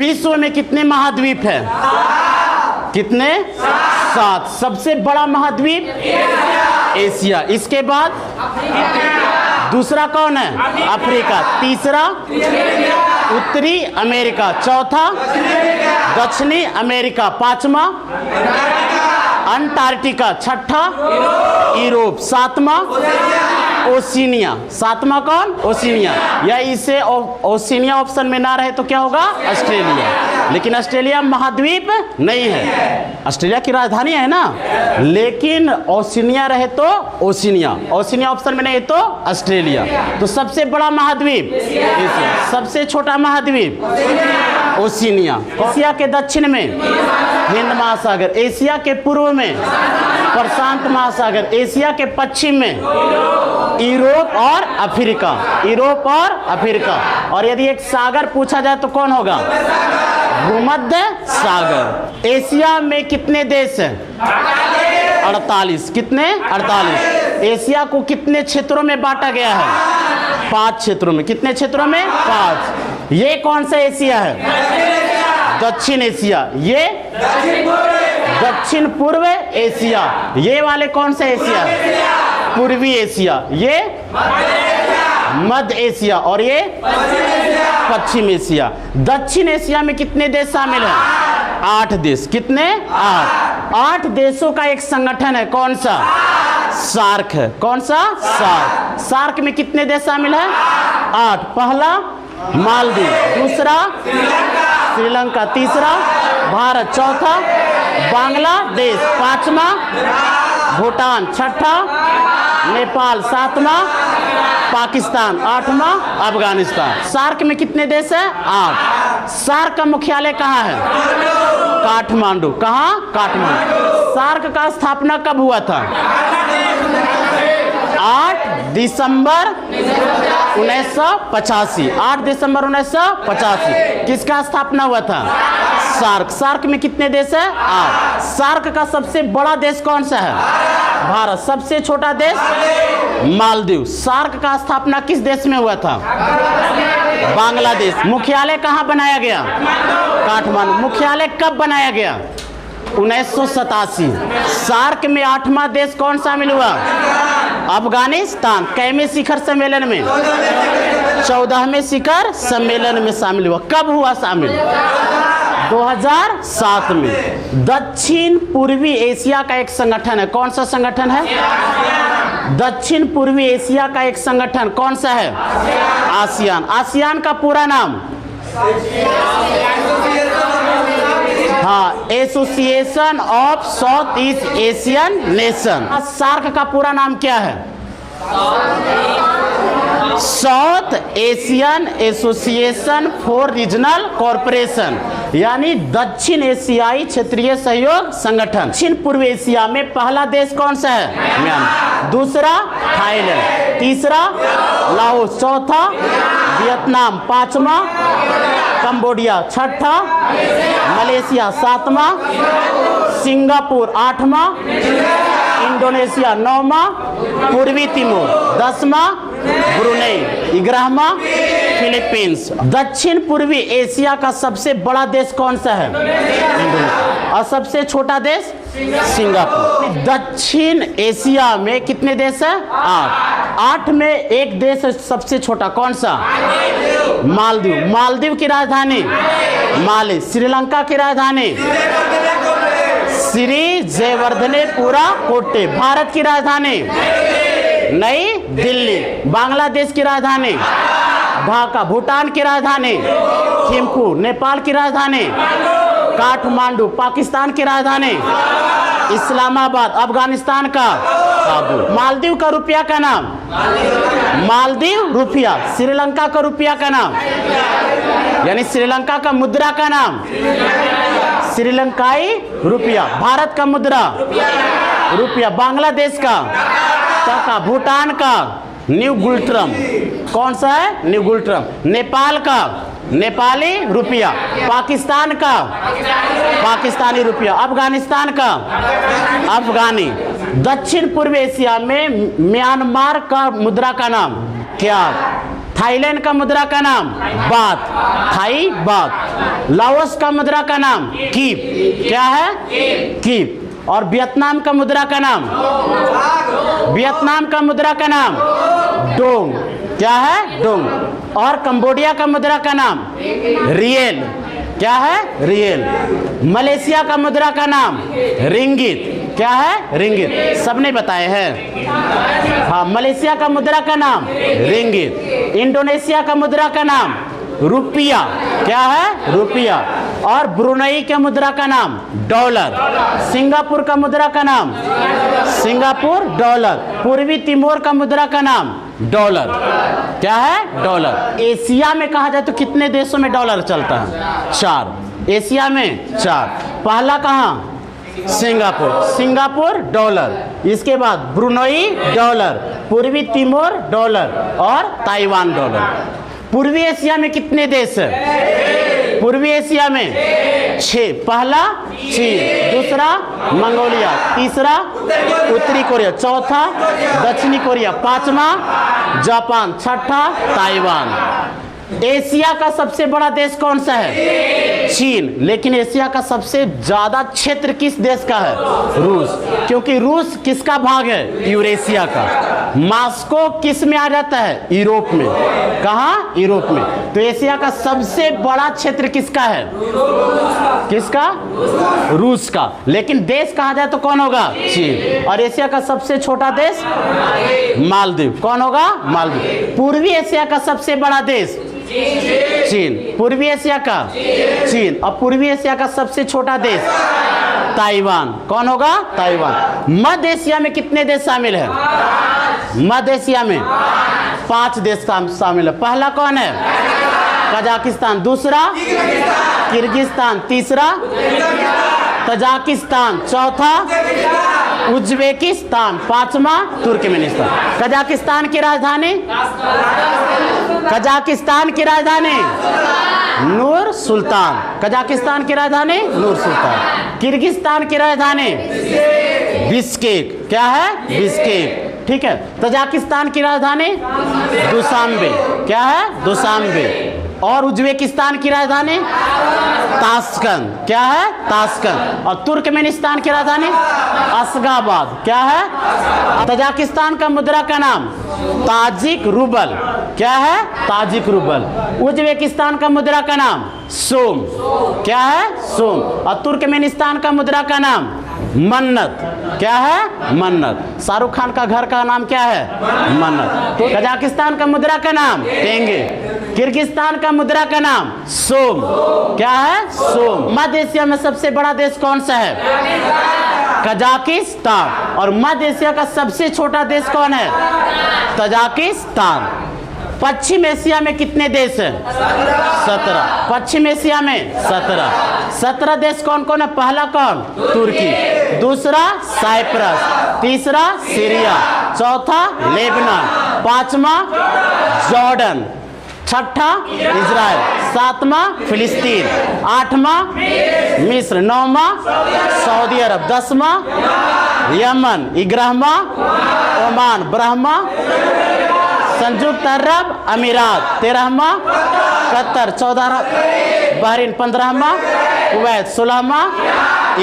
विश्व में कितने महाद्वीप हैं? कितने? 7। सबसे बड़ा महाद्वीप एशिया। इसके बाद दूसरा कौन है? अफ्रीका। तीसरा उत्तरी अमेरिका। चौथा दक्षिणी अमेरिका। पांचवा अंटार्कटिका। छठा यूरोप। सातवां ओशिनिया। सातवां कौन? ओशिनिया। या इसे ओशिनिया ऑप्शन में ना रहे तो क्या होगा? ऑस्ट्रेलिया। लेकिन ऑस्ट्रेलिया महाद्वीप नहीं है, ऑस्ट्रेलिया की राजधानी है ना, लेकिन ओशिनिया रहे तो ओशिनिया, ओशिनिया ऑप्शन में नहीं तो ऑस्ट्रेलिया। तो सबसे बड़ा महाद्वीप एशिया, सबसे छोटा महाद्वीप ओशिनिया। एशिया के दक्षिण में हिंद महासागर, एशिया के पूर्व में प्रशांत महासागर, एशिया के पश्चिम में यूरोप और अफ्रीका, यूरोप और अफ्रीका। और यदि एक सागर पूछा जाए तो कौन होगा? भूमध्य सागर। एशिया में कितने देश हैं? 48। कितने? 48। एशिया को कितने क्षेत्रों में बांटा गया है? 5 क्षेत्रों में। कितने क्षेत्रों में? 5। ये कौन सा एशिया है? दक्षिण एशिया। ये दक्षिण पूर्व एशिया। ये वाले कौन सा एशिया है? पूर्वी एशिया। ये मध्य एशिया और ये पश्चिम एशिया। दक्षिण एशिया में कितने देश शामिल हैं? 8 देश। कितने? 8। 8 देशों का एक संगठन है, कौन सा? सार्क है। कौन सा? सार्क। सार्क में कितने देश शामिल हैं? 8। पहला मालदीव, दूसरा श्रीलंका, तीसरा भारत, चौथा बांग्लादेश, पांचवा भूटान, छठा नेपाल, सातवां पाकिस्तान, आठवां अफगानिस्तान। सार्क में कितने देश हैं? 8। सार्क का मुख्यालय कहाँ है? काठमांडू। कहाँ? काठमांडू। सार्क का स्थापना कब हुआ था? 8 दिसंबर 1985। 8 दिसंबर 1985 किसका स्थापना हुआ था? सार्क। सार्क में कितने देश है? 8। सार्क का सबसे बड़ा देश कौन सा है? भारत। सबसे छोटा देश? मालदीव। सार्क का स्थापना किस देश में हुआ था? बांग्लादेश। मुख्यालय कहाँ बनाया गया? काठमांडू। मुख्यालय कब बनाया गया? 1987। सार्क में 8वां देश कौन शामिल हुआ? अफगानिस्तान। कैवें शिखर सम्मेलन में? 14वें शिखर सम्मेलन में शामिल हुआ। कब हुआ शामिल? 2007 में। दक्षिण पूर्वी एशिया का एक संगठन है, कौन सा संगठन है? दक्षिण पूर्वी एशिया का एक संगठन कौन सा है? आसियान। आसियान का पूरा नाम? हाँ, association of south east Asian nation. SAARC का पूरा नाम क्या है? South Asian association for regional corporation, यानी दक्षिण एशियाई क्षेत्रीय सहयोग संगठन। दक्षिण पूर्व एशिया में पहला देश कौन सा है? म्यांमार। दूसरा थाईलैंड, तीसरा लाओस, चौथा वियतनाम, पांचवा कंबोडिया, छठा मलेशिया, सातवां सिंगापुर, आठवां इंडोनेशिया, नौवां पूर्वी तिमोर, 10वां ब्रुनेई, 11वां फिलीपींस। दक्षिण पूर्वी एशिया का सबसे बड़ा देश कौन सा है? इंडोनेशिया। और सबसे छोटा देश? सिंगापुर। दक्षिण एशिया में कितने देश है? 8। 8 में एक देश है सबसे छोटा, कौन सा? मालदीव। मालदीव की राजधानी? माले। श्रीलंका की राजधानी? श्री जयवर्धनेपुरा कोट्टे। भारत की राजधानी? नई दिल्ली। बांग्लादेश की राजधानी? ढाका। भूटान की राजधानी? थिम्पू। नेपाल की राजधानी? काठमांडू। पाकिस्तान की राजधानी? इस्लामाबाद। अफगानिस्तान का? काबुल। मालदीव का रुपया का नाम? मालदीव रुपया। श्रीलंका का रुपया का नाम? यानी श्रीलंका का मुद्रा का नाम? श्रीलंकाई रुपया। भारत का मुद्रा? रुपया। बांग्लादेश का? टका। भूटान का? न्यू गुल्ट्रम। कौन सा है? न्यू गुल्ट्रम। नेपाल का? नेपाली रुपया। पाकिस्तान का? पाकिस्तानी रुपया। अफगानिस्तान का? अफगानी। दक्षिण पूर्व एशिया में म्यांमार का मुद्रा का नाम क्या? थाईलैंड का मुद्रा का नाम बात, थाई बात। लाओस का मुद्रा का नाम कीप, क्या है? कीप। और वियतनाम का मुद्रा का नाम, वियतनाम का मुद्रा का नाम डोंग, क्या है? डोंग। और कंबोडिया का मुद्रा का नाम रियल, क्या है? रियल। मलेशिया का मुद्रा का नाम रिंगित, क्या है? रिंगित। सबने बताए हैं। हाँ, मलेशिया का मुद्रा का नाम रिंगित। इंडोनेशिया का मुद्रा का नाम रुपया, क्या है? रुपया। और ब्रुनई के मुद्रा का नाम डॉलर। सिंगापुर का मुद्रा का नाम सिंगापुर डॉलर। पूर्वी तिमोर का मुद्रा का नाम डॉलर, क्या है? डॉलर। एशिया में कहा जाए तो कितने देशों में डॉलर चलता है? 4। एशिया में 4। पहला कहाँ? Singapore, Singapore dollar. इसके बाद ब्रुनई डॉलर, पूर्वी तिमोर डॉलर और ताइवान डॉलर। पूर्वी एशिया में कितने देश है? पूर्वी एशिया में 6। पहला चीन, दूसरा मंगोलिया, तीसरा उत्तरी कोरिया, चौथा दक्षिणी कोरिया, पांचवा जापान, छठा ताइवान। एशिया का सबसे बड़ा देश कौन सा है? चीन। लेकिन एशिया का सबसे ज्यादा क्षेत्र किस देश का है? रूस। क्योंकि रूस किसका भाग है? यूरेशिया का। मॉस्को किस में आ जाता है? यूरोप में। कहाँ? यूरोप में। तो एशिया का सबसे बड़ा क्षेत्र किसका है? किसका? रूस का। लेकिन देश कहा जाए तो कौन होगा? चीन। और एशिया का सबसे छोटा देश मालदीव। कौन होगा? मालदीव। पूर्वी एशिया का सबसे बड़ा देश चीन। पूर्वी एशिया का चीन। और पूर्वी एशिया का सबसे छोटा देश ताइवान। कौन होगा? ताइवान। मध्य एशिया में कितने देश शामिल है? मध्य एशिया में 5 देश शामिल है। पहला कौन है? कजाकिस्तान, दूसरा किर्गिस्तान, तीसरा तजाकिस्तान, चौथा उज्बेकिस्तान, पांचवा तुर्कमेनिस्तान। कजाकिस्तान की राजधानी, कजाकिस्तान की राजधानी नूर सुल्तान। कजाकिस्तान की राजधानी नूर सुल्तान। किर्गिस्तान की राजधानी बिश्केक, क्या है? बिश्केक, ठीक है। तजाकिस्तान की राजधानी दुशांबे, क्या है? दुशांबे। और उज्बेकिस्तान की राजधानी ताशकंद, क्या है? ताशकंद। और तुर्कमेनिस्तान की राजधानी अशगाबाद, क्या है? तजाकिस्तान का मुद्रा का नाम ताजिक रूबल, क्या है? Tajik rouble. उज्बेकिस्तान का मुद्रा का नाम सोम, क्या है? सोम। और तुर्कमेनिस्तान का मुद्रा का नाम मन्नत, क्या है? मन्नत। शाहरुख खान का घर का नाम क्या है? मन्नत। तो कजाकिस्तान का मुद्रा का नाम टेंगे। किर्गिस्तान का मुद्रा का नाम सोम, क्या है? सोम। मध्य एशिया में सबसे बड़ा देश कौन सा है? कजाकिस्तान। और मध्य एशिया का सबसे छोटा देश कौन है? तजाकिस्तान। पश्चिम एशिया में कितने देश हैं? 17। पश्चिम एशिया में 17 देश कौन कौन है? पहला कौन? तुर्की, दूसरा साइप्रस, तीसरा सीरिया, चौथा लेबनान, पांचवा जॉर्डन, छठा इजराइल, सातवां फिलिस्तीन, आठवां मिस्र, नौवां सऊदी अरब, 10वां यमन, 11वां ओमान, 12वां संयुक्त अरब अमीरात, 13वां कतर, 14वां बहरीन, 15वां कुवैत, 16वां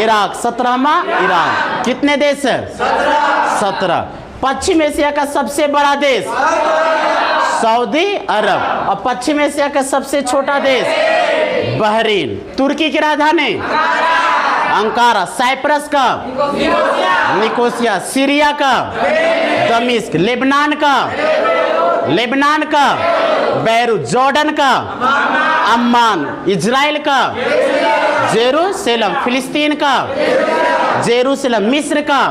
इराक, 17वां ईरान। कितने देश है? 17। पश्चिम एशिया का सबसे बड़ा देश सऊदी अरब। और पश्चिम एशिया का सबसे छोटा देश बहरीन। तुर्की की राजधानी अंकारा। साइप्रस का निकोसिया। सीरिया का दमिश्क। लेबनान का बैरूत। जॉर्डन का अम्मान। इजराइल का जेरूसलम। फिलिस्तीन का जेरूसलम। मिस्र का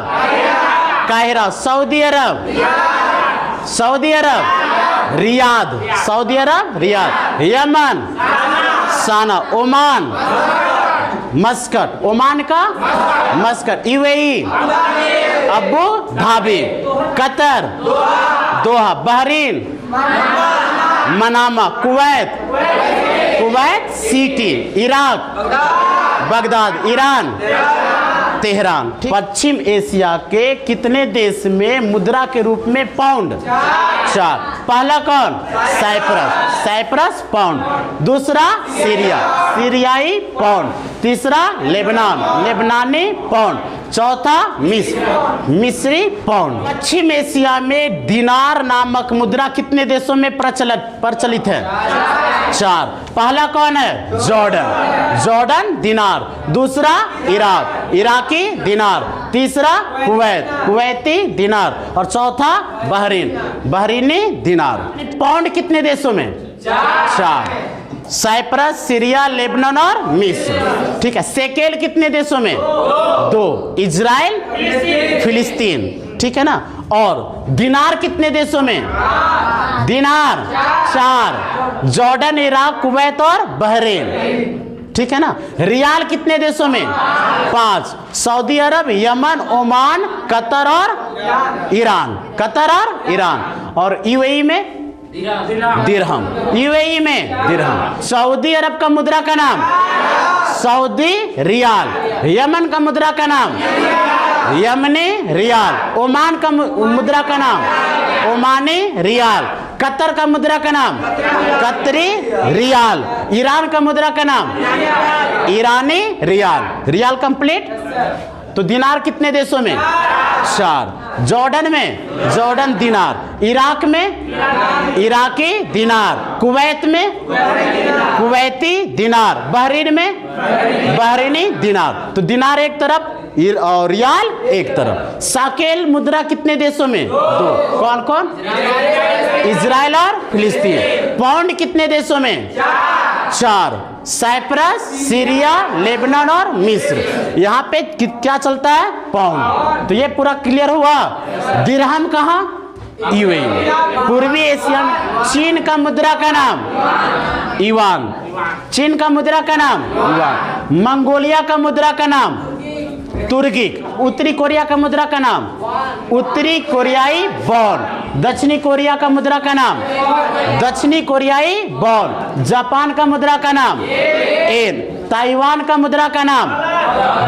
काहिरा। Saudi Arab Riyadh. Saudi Arab Riyadh. Yemen Sanaa. Oman Muscat. Oman का Muscat. UAE Abu Dhabi. Qatar Doha. Bahrain Manama. Kuwait City. Iraq Baghdad. Iran Tehran. पश्चिम Asia के कितने देश में मुद्रा के रूप में पाउंड? 4। पहला कौन? Cyprus, Cyprus pound. दूसरा सीरिया, सीरियाई पाउंड। तीसरा लेबनान, लेबनानी पाउंड। चौथा मिस्र, मिस्री पाउंड। पश्चिम एशिया में दिनार नामक मुद्रा कितने देशों में प्रचलित है? 4। पहला कौन है? जॉर्डन, जॉर्डन दिनार। दूसरा इराक, इराकी दिनार। तीसरा कुवैत, कुवैती दिनार। और चौथा बहरीन, बहरीनी दिनार। पाउंड कितने देशों में? 4। साइप्रस, सीरिया, लेबनान और मिस्र। ठीक है। सेकेल कितने देशों में? 2। इजराइल, फिलिस्तीन। ठीक है ना। और दिनार कितने देशों में? दिनार 4। जॉर्डन, इराक, कुवैत और बहरीन। ठीक है ना। रियाल कितने देशों में? 5। सऊदी अरब, यमन, ओमान, कतर और ईरान, कतर और ईरान। और यूएई में दिरहम, यूएई में दिरहम। सऊदी अरब का मुद्रा का नाम? Saudi riyal. यमन का मुद्रा का नाम? यमनी रियाल। ओमान का मुद्रा का नाम? ओमानी रियाल। कतर का मुद्रा का नाम? कतरी रियाल। ईरान का मुद्रा का नाम? ईरानी रियाल। रियाल कंप्लीट। तो दिनार कितने देशों में? 4। जॉर्डन में जॉर्डन दिनार। इराक में इराकी दिनार। कुवैत में कुवैती दिनार। बहरीन में बहरीनी दिनार। तो दिनार एक तरफ और रियाल एक तरफ। साकेल मुद्रा कितने देशों में? 2। कौन कौन? इजराइल और फिलिस्तीन। पाउंड कितने देशों में? 4। साइप्रस, सीरिया, लेबनान और मिस्र। यहाँ पे क्या चलता है? पाउंड। तो ये पूरा क्लियर हुआ। दिरहम कहाँ? यूएई। पूर्वी एशिया में चीन का मुद्रा का नाम? युआन। चीन का मुद्रा का नाम? युआन। मंगोलिया का मुद्रा का नाम? तुर्किक। उत्तरी कोरिया का मुद्रा का नाम? उत्तरी कोरियाई वॉन। दक्षिणी कोरिया का मुद्रा का नाम? दक्षिणी कोरियाई वॉन। जापान का मुद्रा का नाम? येन। ताइवान का मुद्रा का नाम?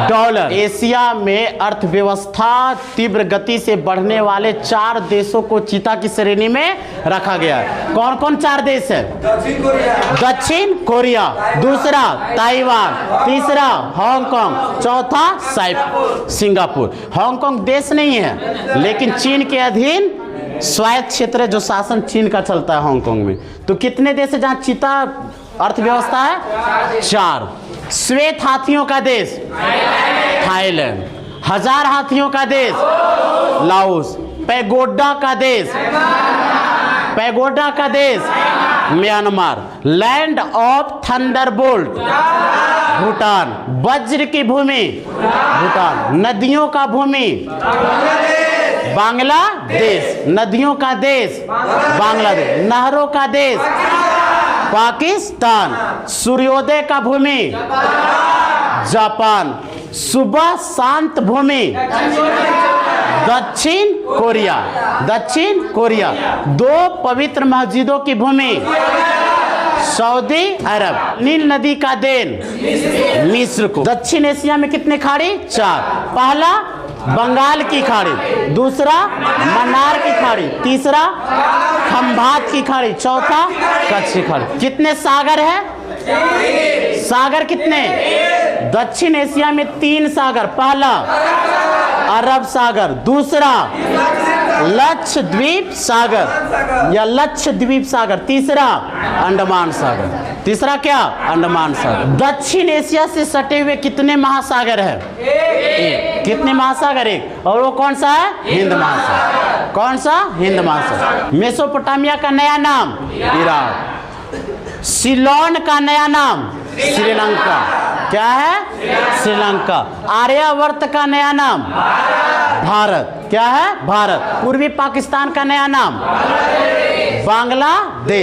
डॉलर। एशिया में अर्थव्यवस्था तीव्र गति से बढ़ने वाले 4 देशों को चीता की श्रेणी में रखा गया है। कौन कौन 4 देश है? दक्षिण कोरिया। दूसरा ताइवान। तीसरा हांगकांग। चौथा सिंगापुर। हांगकांग देश नहीं है, लेकिन चीन के अधीन स्वायत्त क्षेत्र है, जो शासन चीन का चलता है हांगकांग में। तो कितने देश है जहां चीता अर्थव्यवस्था है? 4। श्वेत हाथियों का देश? थाईलैंड। 1000 हाथियों का देश? लाओस। पैगोडा का देश? पैगोडा का देश? Myanmar. Land of Thunderbolt? Bhutan. वज्र की भूमि? भूटान। नदियों का भूमि? बांग्लादेश। नदियों का देश? बांग्लादेश। नहरों का देश? पाकिस्तान। सूर्योदय का भूमि? जापान। सुबह शांत भूमि? दक्षिण कोरिया। दक्षिण कोरिया। 2 पवित्र मस्जिदों की भूमि? सऊदी अरब। नील नदी का देन? मिस्र को। दक्षिण एशिया में कितने खाड़ी? 4। पहला बंगाल की खाड़ी। दूसरा मन्नार की खाड़ी। तीसरा खंभात की खाड़ी। चौथा कच्छ की खाड़ी। कितने सागर है? सागर कितने? दक्षिण एशिया में 3 सागर। पहला अरब सागर। दूसरा लक्षद्वीप सागर या लक्षद्वीप सागर। तीसरा अंडमान सागर। तीसरा क्या? अंडमान सागर। दक्षिण एशिया से सटे हुए कितने महासागर है? 1। कितने महासागर? 1। और वो कौन सा है? हिंद महासागर। कौन सा? हिंद महासागर। मेसोपोटामिया का नया नाम? इराक। सिलोन का नया नाम? श्रीलंका। क्या है? श्रीलंका। आर्यावर्त का नया नाम? भारत। क्या है? भारत। पूर्वी पाकिस्तान का नया नाम? बांग्लादेश।